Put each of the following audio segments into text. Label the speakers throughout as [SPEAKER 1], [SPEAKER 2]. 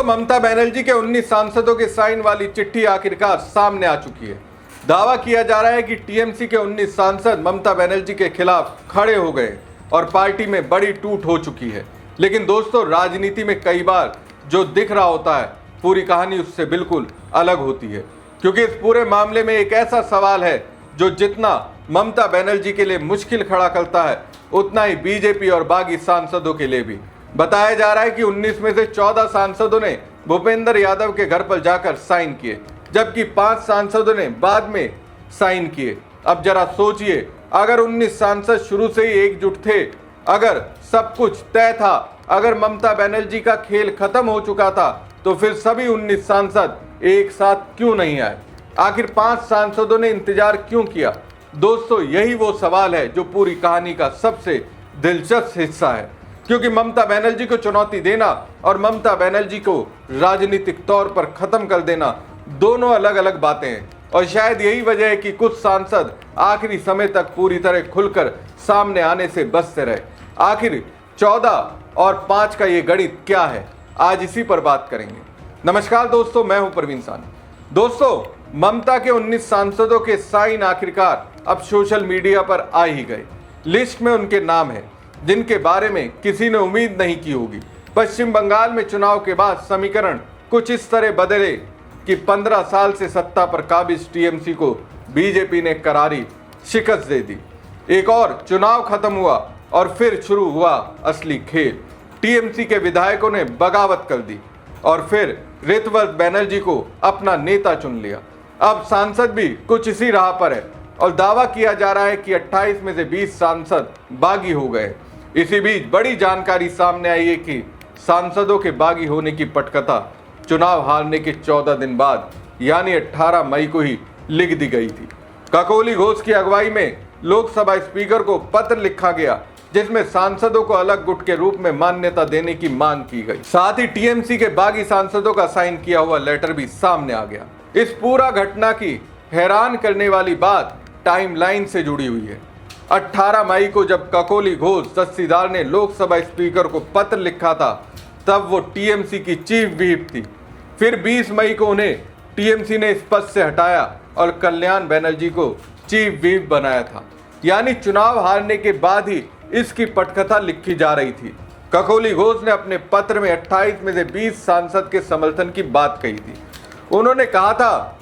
[SPEAKER 1] ममता बनर्जी के 19 सांसदों के साइन वाली चिट्ठी आखिरकार सामने आ चुकी है। दावा किया जा रहा है कि टीएमसी के 19 सांसद ममता बनर्जी के खिलाफ खड़े हो गए और पार्टी में बड़ी टूट हो चुकी है। लेकिन दोस्तों, राजनीति में कई बार जो दिख रहा होता है, पूरी कहानी उससे बिल्कुल अलग होती है, क्योंकि इस पूरे मामले में एक ऐसा सवाल है जो जितना ममता बनर्जी के लिए मुश्किल खड़ा करता है, उतना ही बीजेपी और बागी सांसदों के लिए भी। बताया जा रहा है कि 19 में से 14 सांसदों ने भूपेंद्र यादव के घर पर जाकर साइन किए, जबकि 5 सांसदों ने बाद में साइन किए। अब जरा सोचिए, अगर 19 सांसद शुरू से ही एकजुट थे, अगर सब कुछ तय था, अगर ममता बनर्जी का खेल खत्म हो चुका था, तो फिर सभी 19 सांसद एक साथ क्यों नहीं आए? आखिर 5 सांसदों ने इंतजार क्यों किया? दोस्तों, यही वो सवाल है जो पूरी कहानी का सबसे दिलचस्प हिस्सा है, क्योंकि ममता बनर्जी को चुनौती देना और ममता बनर्जी को राजनीतिक तौर पर खत्म कर देना दोनों अलग अलग बातें हैं। और शायद यही वजह है कि कुछ सांसद आखिरी समय तक पूरी तरह खुलकर सामने आने से बचते रहे। आखिर 14 और 5 का ये गणित क्या है, आज इसी पर बात करेंगे। नमस्कार दोस्तों, मैं हूं प्रवीण सानी। दोस्तों, ममता के 19 सांसदों के साइन आखिरकार अब सोशल मीडिया पर आ ही गए। लिस्ट में उनके नाम है जिनके बारे में किसी ने उम्मीद नहीं की होगी। पश्चिम बंगाल में चुनाव के बाद समीकरण कुछ इस तरह बदले कि 15 साल से सत्ता पर काबिज टीएमसी को बीजेपी ने करारी शिकस्त दे दी। एक और चुनाव खत्म हुआ और फिर शुरू हुआ असली खेल। टीएमसी के विधायकों ने बगावत कर दी और फिर ऋतव्रत बनर्जी को अपना नेता चुन लिया। अब सांसद भी कुछ इसी राह पर है और दावा किया जा रहा है कि 28 में से 20 सांसद बागी हो गए। इसी बीच बड़ी जानकारी सामने आई है कि सांसदों के बागी होने की पटकथा चुनाव हारने के 14 दिन बाद यानी 18 मई को ही लिख दी गई थी। ककोली घोष की अगुवाई में लोकसभा स्पीकर को पत्र लिखा गया, जिसमें सांसदों को अलग गुट के रूप में मान्यता देने की मांग की गई। साथ ही टीएमसी के बागी सांसदों का साइन किया हुआ लेटर भी सामने आ गया। इस पूरा घटना की हैरान करने वाली बात टाइमलाइन से जुड़ी हुई है। 18 मई को जब ककोली घोष दस्तीदार ने लोकसभा स्पीकर को पत्र लिखा था, तब वो टीएमसी की चीफ व्हिप थी। फिर 20 मई को उन्हें टीएमसी ने इस पद से हटाया और कल्याण बनर्जी को चीफ व्हिप बनाया था। यानी चुनाव हारने के बाद ही इसकी पटकथा लिखी जा रही थी। ककोली घोष ने अपने पत्र में 28 में से 20 सांसद के समर्थन की बात कही थी। उन्होंने कहा था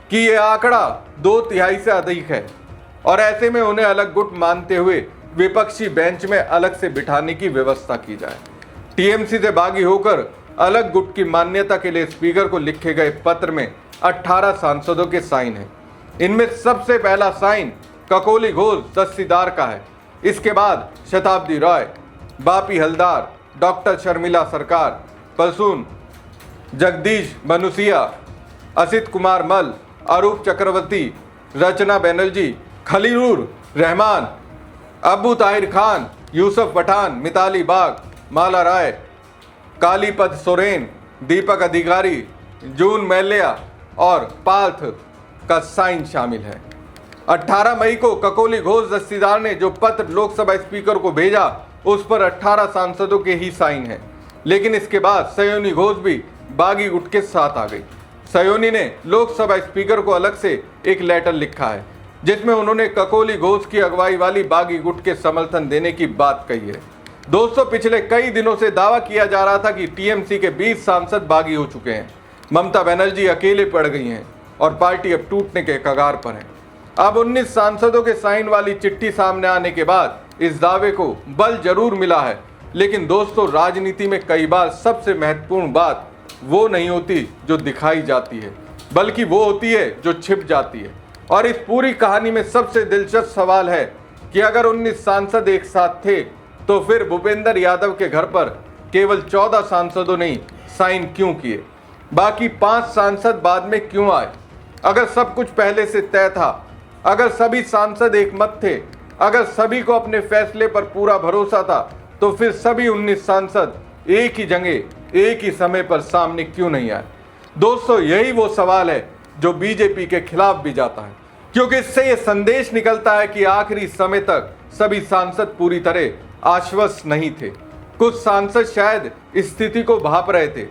[SPEAKER 1] कि यह आंकड़ा 2/3 से अधिक है और ऐसे में उन्हें अलग गुट मानते हुए विपक्षी बेंच में अलग से बिठाने की व्यवस्था की जाए। टीएमसी से बागी होकर अलग गुट की मान्यता के लिए स्पीकर को लिखे गए पत्र में 18 सांसदों के साइन हैं। इनमें सबसे पहला साइन ककोली घोष दस्तीदार का है। इसके बाद शताब्दी रॉय, बापी हलदार, डॉक्टर शर्मिला सरकार, पलसून, जगदीश मनुसिया, असित कुमार मल, अरूप चक्रवर्ती, रचना बनर्जी, खलीलुर रहमान, अबू ताहिर खान, यूसुफ पठान, मिताली बाग, माला राय, कालीपद सोरेन, दीपक अधिकारी, जून मैल्या और पार्थ का साइन शामिल है। 18 मई को ककोली घोष दस्तीदार ने जो पत्र लोकसभा स्पीकर को भेजा, उस पर 18 सांसदों के ही साइन हैं। लेकिन इसके बाद सयोनी घोष भी बागी गुट के साथ आ गई। सयोनी ने लोकसभा स्पीकर को अलग से एक लेटर लिखा है, जिसमें उन्होंने ककोली घोष की अगुवाई वाली बागी गुट के समर्थन देने की बात कही है। दोस्तों, पिछले कई दिनों से दावा किया जा रहा था कि टीएमसी के 20 सांसद बागी हो चुके हैं। ममता बनर्जी अकेले पड़ गई हैं और पार्टी अब टूटने के कगार पर है। अब 19 सांसदों के साइन वाली चिट्ठी सामने आने के बाद इस दावे को बल जरूर मिला है। लेकिन दोस्तों, राजनीति में कई बार सबसे महत्वपूर्ण बात वो नहीं होती जो दिखाई जाती है, बल्कि वो होती है जो छिप जाती है। और इस पूरी कहानी में सबसे दिलचस्प सवाल है कि अगर 19 सांसद एक साथ थे, तो फिर भूपेंद्र यादव के घर पर केवल 14 सांसदों ने साइन क्यों किए? बाकी 5 सांसद बाद में क्यों आए? अगर सब कुछ पहले से तय था, अगर सभी सांसद एक मत थे, अगर सभी को अपने फैसले पर पूरा भरोसा था, तो फिर सभी 19 सांसद एक ही जगह एक ही समय पर सामने क्यों नहीं आए? दोस्तों, यही वो सवाल है जो बीजेपी के खिलाफ भी जाता है, क्योंकि इससे यह संदेश निकलता है कि आखिरी समय तक सभी सांसद पूरी तरह आश्वस्त नहीं थे। कुछ सांसद शायद स्थिति को भांप रहे थे,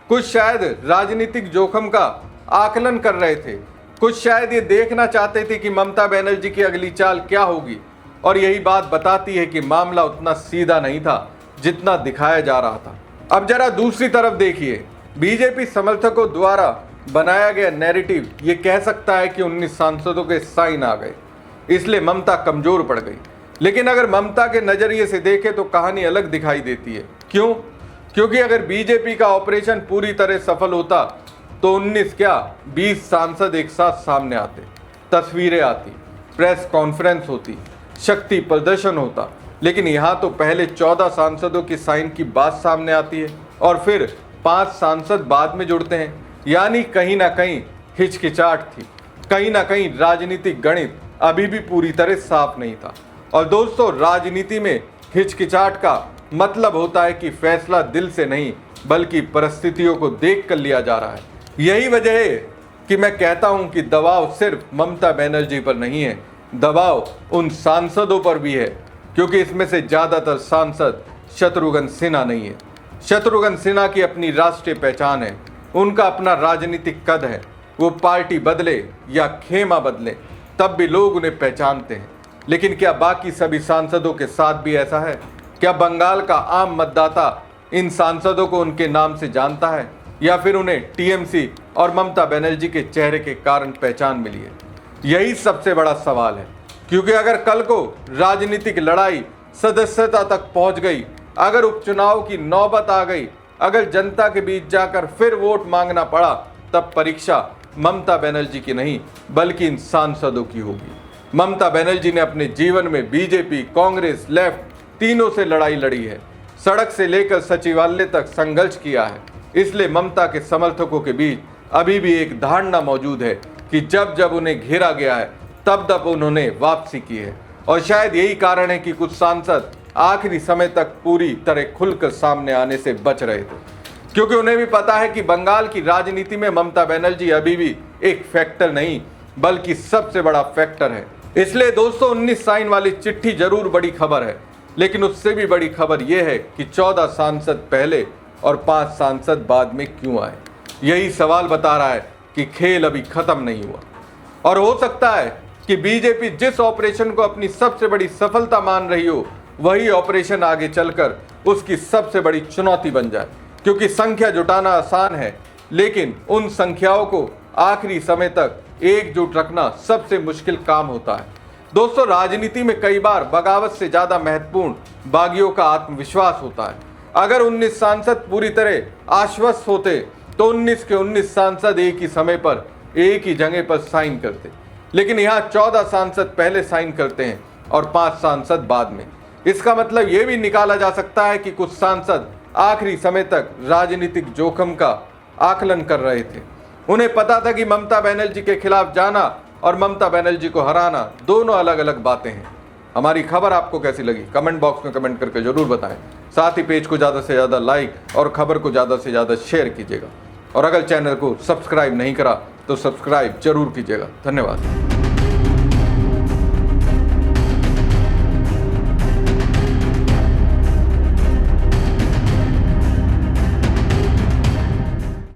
[SPEAKER 1] कुछ शायद राजनीतिक जोखिम का आकलन कर रहे थे, कुछ शायद ये देखना चाहते थे कि ममता बनर्जी की अगली चाल क्या होगी। और यही बात बताती है कि मामला उतना सीधा नहीं था जितना दिखाया जा रहा था। अब जरा दूसरी तरफ देखिए, बीजेपी समर्थकों द्वारा बनाया गया नैरेटिव ये कह सकता है कि 19 सांसदों के साइन आ गए, इसलिए ममता कमजोर पड़ गई। लेकिन अगर ममता के नजरिए से देखें तो कहानी अलग दिखाई देती है। क्यों? क्योंकि अगर बीजेपी का ऑपरेशन पूरी तरह सफल होता तो 19 क्या 20 सांसद एक साथ सामने आते, तस्वीरें आती, प्रेस कॉन्फ्रेंस होती, शक्ति प्रदर्शन होता। लेकिन यहाँ तो पहले 14 सांसदों की साइन की बात सामने आती है और फिर 5 सांसद बाद में जुड़ते हैं। यानी कहीं ना कहीं हिचकिचाहट थी, कहीं ना कहीं राजनीतिक गणित अभी भी पूरी तरह साफ नहीं था। और दोस्तों, राजनीति में हिचकिचाहट का मतलब होता है कि फैसला दिल से नहीं बल्कि परिस्थितियों को देख कर लिया जा रहा है। यही वजह है कि मैं कहता हूं कि दबाव सिर्फ ममता बनर्जी पर नहीं है, दबाव उन सांसदों पर भी है, क्योंकि इसमें से ज्यादातर सांसद शत्रुघ्न सिन्हा नहीं है। शत्रुघ्न सिन्हा की अपनी राष्ट्रीय पहचान है, उनका अपना राजनीतिक कद है। वो पार्टी बदले या खेमा बदले तब भी लोग उन्हें पहचानते हैं। लेकिन क्या बाकी सभी सांसदों के साथ भी ऐसा है? क्या बंगाल का आम मतदाता इन सांसदों को उनके नाम से जानता है या फिर उन्हें टीएमसी और ममता बनर्जी के चेहरे के कारण पहचान मिली है? यही सबसे बड़ा सवाल है, क्योंकि अगर कल को राजनीतिक लड़ाई सदस्यता तक पहुंच गई, अगर उपचुनाव की नौबत आ गई, अगर जनता के बीच जाकर फिर वोट मांगना पड़ा, तब परीक्षा ममता बनर्जी की नहीं बल्कि इन सांसदों की होगी। ममता बनर्जी ने अपने जीवन में बीजेपी, कांग्रेस, लेफ्ट तीनों से लड़ाई लड़ी है, सड़क से लेकर सचिवालय तक संघर्ष किया है। इसलिए ममता के समर्थकों के बीच अभी भी एक धारणा मौजूद है कि जब जब उन्हें घेरा गया है तब तब उन्होंने वापसी की है। और शायद यही कारण है कि कुछ सांसद आखिरी समय तक पूरी तरह खुलकर सामने आने से बच रहे थे, क्योंकि उन्हें भी पता है कि बंगाल की राजनीति में ममता बनर्जी अभी भी एक फैक्टर नहीं बल्कि सबसे बड़ा फैक्टर है। इसलिए दोस्तों, 19 साइन वाली चिट्ठी जरूर बड़ी खबर है, लेकिन उससे भी बड़ी खबर यह है कि 14 सांसद पहले और 5 सांसद बाद में क्यों आए। यही सवाल बता रहा है कि खेल अभी खत्म नहीं हुआ। और हो सकता है कि बीजेपी जिस ऑपरेशन को अपनी सबसे बड़ी सफलता मान रही हो, वही ऑपरेशन आगे चलकर उसकी सबसे बड़ी चुनौती बन जाए। क्योंकि संख्या जुटाना आसान है, लेकिन उन संख्याओं को आखिरी समय तक एकजुट रखना सबसे मुश्किल काम होता है। दोस्तों, राजनीति में कई बार बगावत से ज्यादा महत्वपूर्ण बागियों का आत्मविश्वास होता है। अगर 19 सांसद पूरी तरह आश्वस्त होते तो 19 के 19 सांसद एक ही समय पर एक ही जगह पर साइन करते, लेकिन यहाँ 14 सांसद पहले साइन करते हैं और 5 सांसद बाद में। इसका मतलब ये भी निकाला जा सकता है कि कुछ सांसद आखिरी समय तक राजनीतिक जोखिम का आकलन कर रहे थे। उन्हें पता था कि ममता बनर्जी के खिलाफ जाना और ममता बनर्जी को हराना दोनों अलग अलग बातें हैं। हमारी खबर आपको कैसी लगी कमेंट बॉक्स में कमेंट करके जरूर बताएं। साथ ही पेज को ज़्यादा से ज़्यादा लाइक और खबर को ज़्यादा से ज़्यादा शेयर कीजिएगा। और अगर चैनल को सब्सक्राइब नहीं करा तो सब्सक्राइब जरूर कीजिएगा। धन्यवाद।